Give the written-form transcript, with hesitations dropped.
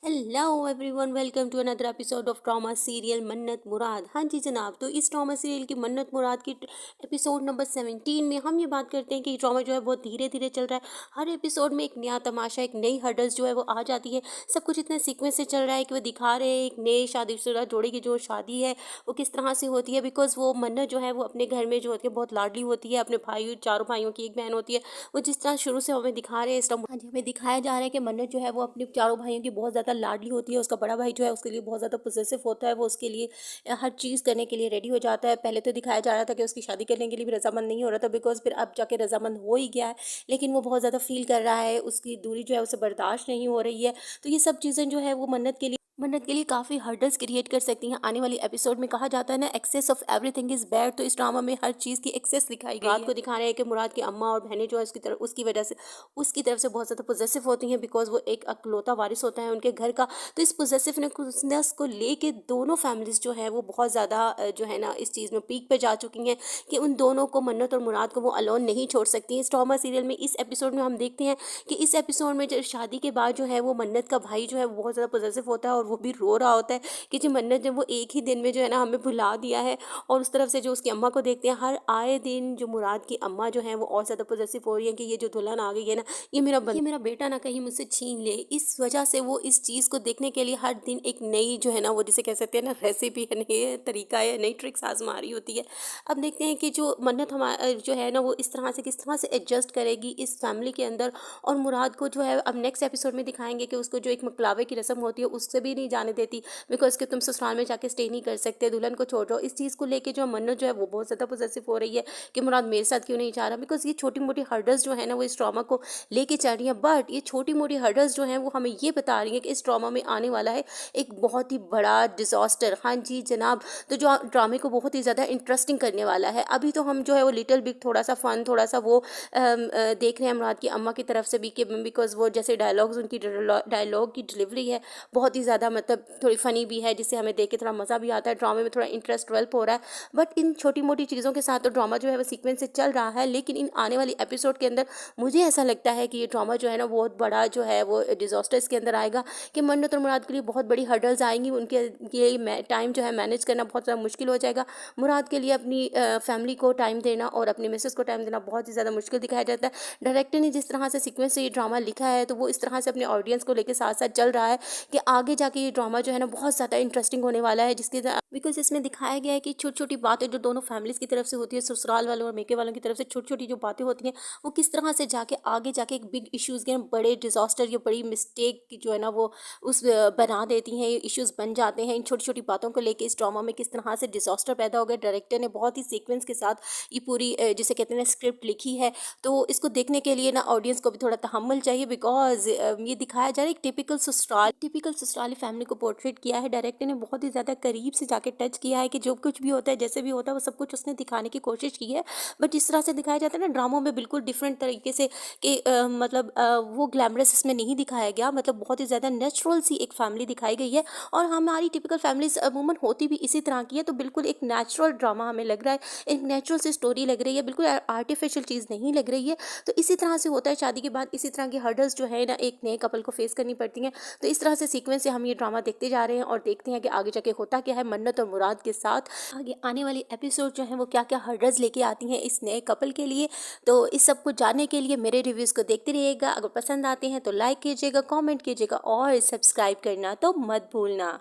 Hello everyone, welcome to another episode of drama serial Mannat Murad. हाँ जी जनाब, तो इस ट्रॉमा सीरियल की मन्नत मुराद की एपिसोड नंबर 17 में हम ये बात करते हैं कि ट्रॉमा जो है बहुत धीरे धीरे चल रहा है। हर एपिसोड में एक नया तमाशा, एक नई हर्डल्स जो है वो आ जाती है। सब कुछ इतने सीक्वेंस से चल रहा है कि वो दिखा रहे हैं एक नए शादीशुदा जोड़े की जो शादी है वो किस तरह से होती है। बिकॉज वो मन्नत जो है वो अपने घर में जो होती है बहुत लाडली होती है। अपने भाई, चारों भाइयों की एक बहन होती है। वो जिस तरह शुरू से हमें दिखा रहे हैं इस हाँ जी, हमें दिखाया जा रहा है कि मन्नत जो है वो अपने चारों भाइयों की बहुत ज़्यादा लाडली होती है। उसका बड़ा भाई जो है उसके लिए बहुत ज़्यादा पोसेसिव होता है। वो उसके लिए हर चीज़ करने के लिए रेडी हो जाता है। पहले तो दिखाया जा रहा था कि उसकी शादी करने के लिए भी रजामंद नहीं हो रहा था, बिकॉज फिर अब जाके रजामंद हो ही गया है। लेकिन वो बहुत ज़्यादा फील कर रहा है, उसकी दूरी जो है उसे बर्दाश्त नहीं हो रही है। तो ये सब चीज़ें जो है वो मन्नत के लिए काफ़ी हर्डल्स क्रिएट कर सकती हैं। आने वाली एपिसोड में कहा जाता है ना, excess of everything is bad. तो इस ड्रामा में हर चीज़ की एक्सेस दिखाई गई है। मुराद को दिखा रहे हैं कि मुराद की अम्मा और बहनें जो है उसकी तरफ से बहुत ज़्यादा पोजेसिव होती हैं, बिकॉज वो एक अकलौता वारिस होता है उनके घर का। तो इस पोजेसिवनेस को लेके दोनों फैमिलीज जो है वो बहुत ज़्यादा जो है ना इस चीज़ में पीक पे जा चुकी हैं कि उन दोनों को, मन्नत और मुराद को, वो अलोन नहीं छोड़ सकती। इस ड्रामा सीरियल में इस एपिसोड में हम देखते हैं कि इस एपिसोड में जो शादी के बाद जो है वो मन्नत का भाई जो है वो बहुत ज़्यादा पोजेसिव होता है और वो भी रो रहा होता है कि जो मन्नत जब वो एक ही दिन में जो है ना हमें भुला दिया है। और उस तरफ से जो उसकी अम्मा को देखते हैं, हर आए दिन जो मुराद की अम्मा जो है वो और ज़्यादा पोजेसिव हो रही है कि ये जो दुल्हन आ गई है ना, ये मेरा बेटा ना कहीं मुझसे छीन ले। इस वजह से वो इस चीज़ को देखने के लिए हर दिन एक नई जो है ना वो जिसे कह सकते हैं ना रेसिपी है, नई तरीका है, नई ट्रिक्स आजमा रही होती है। अब देखते हैं कि जो मन्नत हमारा जो है ना वो इस तरह से किस तरह से एडजस्ट करेगी इस फैमिली के अंदर। और मुराद को जो है अब नेक्स्ट एपिसोड में दिखाएंगे कि उसको जो एक मकलावे की रस्म होती है उससे भी नहीं जाने देती, बिकॉज कि तुम ससुराल में जाके स्टे नहीं कर सकते, दुल्हन को छोड़ दो। इस चीज़ को लेके जो मन्नत जो है वो बहुत ज़्यादा पोजेसिव हो रही है कि मुराद मेरे साथ क्यों नहीं जा रहा। बिकॉज ये छोटी मोटी हर्डल्स जो है ना वो इस ट्रॉमा को लेके चल रही हैं। बट ये छोटी मोटी हर्डल्स जो हैं वो हमें ये बता रही हैं कि इस ट्रॉमा में आने वाला है एक बहुत ही बड़ा डिजास्टर। हाँ जी जनाब, तो जो ड्रामे को बहुत ही ज़्यादा इंटरेस्टिंग करने वाला है। अभी तो हम जो है वो लिटिल बिग थोड़ा सा फन, थोड़ा सा वो देख रहे हैं मुराद की अम्मा की तरफ से भी कि बिकॉज वो जैसे डायलॉग्स, उनकी डायलॉग की डिलीवरी है बहुत ही ज़्यादा मतलब थोड़ी फनी भी है, जिससे हमें देख के थोड़ा मज़ा भी आता है। ड्रामे में थोड़ा इंटरेस्ट डेवलप हो रहा है। बट इन छोटी मोटी चीज़ों के साथ तो ड्रामा जो है वो सीक्वेंस से चल रहा है। लेकिन इन आने वाली एपिसोड के अंदर मुझे ऐसा लगता है कि ये ड्रामा जो है ना बहुत बड़ा जो है वो डिजास्टर इसके अंदर आएगा कि मन्नत और मुराद के लिए बहुत बड़ी हर्डल्स आएंगी। उनके लिए टाइम जो है मैनेज करना बहुत ज़्यादा मुश्किल हो जाएगा। मुराद के लिए अपनी फैमिली को टाइम देना और अपनी मिसेस को टाइम देना बहुत ही ज़्यादा मुश्किल दिखाया जाता है। डायरेक्टर ने जिस तरह से सीक्वेंस से ये ड्रामा लिखा है तो वो इस तरह से अपने ऑडियंस को लेकर साथ साथ चल रहा है कि आगे जाके ये ड्रामा जो है ना बहुत ज़्यादा इंटरेस्टिंग होने वाला है। जिसके बिकॉज इसमें दिखाया गया है कि छोटी छोटी बातें जो दोनों फैमिलीज की तरफ से होती है, ससुराल वालों और मेके वालों की तरफ से छोटी छोटी जो बातें होती हैं वो किस तरह से जाके आगे जाके एक बिग इश्यूज़ के बड़े डिजास्टर या बड़ी मिस्टेक की जो है ना वो बना देती हैं। इश्यूज़ बन जाते हैं। इन छोटी छोटी बातों को लेके इस ड्रामा में किस तरह से डिजास्टर पैदा हो गया। डायरेक्टर ने बहुत ही सीक्वेंस के साथ ये पूरी जिसे कहते हैं स्क्रिप्ट लिखी है। तो इसको देखने के लिए ना ऑडियंस को भी थोड़ा तहम्मुल चाहिए, बिकॉज ये दिखाया जा रहा है एक टिपिकल ससुराली फैमिली को पोर्ट्रेट किया है। डायरेक्टर ने बहुत ही ज़्यादा करीब से जाके टच किया है कि जो कुछ भी होता है, जैसे भी होता है, वो सब कुछ उसने दिखाने की कोशिश की है। बट जिस तरह से दिखाया जाता है ना ड्रामों में बिल्कुल डिफरेंट तरीके से कि मतलब वो ग्लैमरस इसमें नहीं दिखाया गया। मतलब बहुत ही ज़्यादा नेचुरल सी एक फैमिली दिखाई गई है। और हमारी टिपिकल फैमिलीज अमूमन होती भी इसी तरह की है। तो बिल्कुल एक नेचुरल ड्रामा हमें लग रहा है, एक नेचुरल सी स्टोरी लग रही है, बिल्कुल आर्टिफिशियल चीज़ नहीं लग रही है। तो इसी तरह से होता है शादी के बाद, इसी तरह की हर्डल्स जो है ना एक नए कपल को फेस करनी पड़ती हैं। तो इस तरह से सीक्वेंस से हम ये ड्रामा देखते जा रहे हैं और देखते हैं कि आगे जाके होता क्या है मन्नत और मुराद के साथ। आगे आने वाली एपिसोड जो है वो क्या क्या हर्डल्स लेके आती हैं इस नए कपल के लिए। तो इस सब को जानने के लिए मेरे रिव्यूज़ को देखते रहिएगा। अगर पसंद आते हैं तो लाइक कीजिएगा, कमेंट कीजिएगा और सब्सक्राइब करना तो मत भूलना।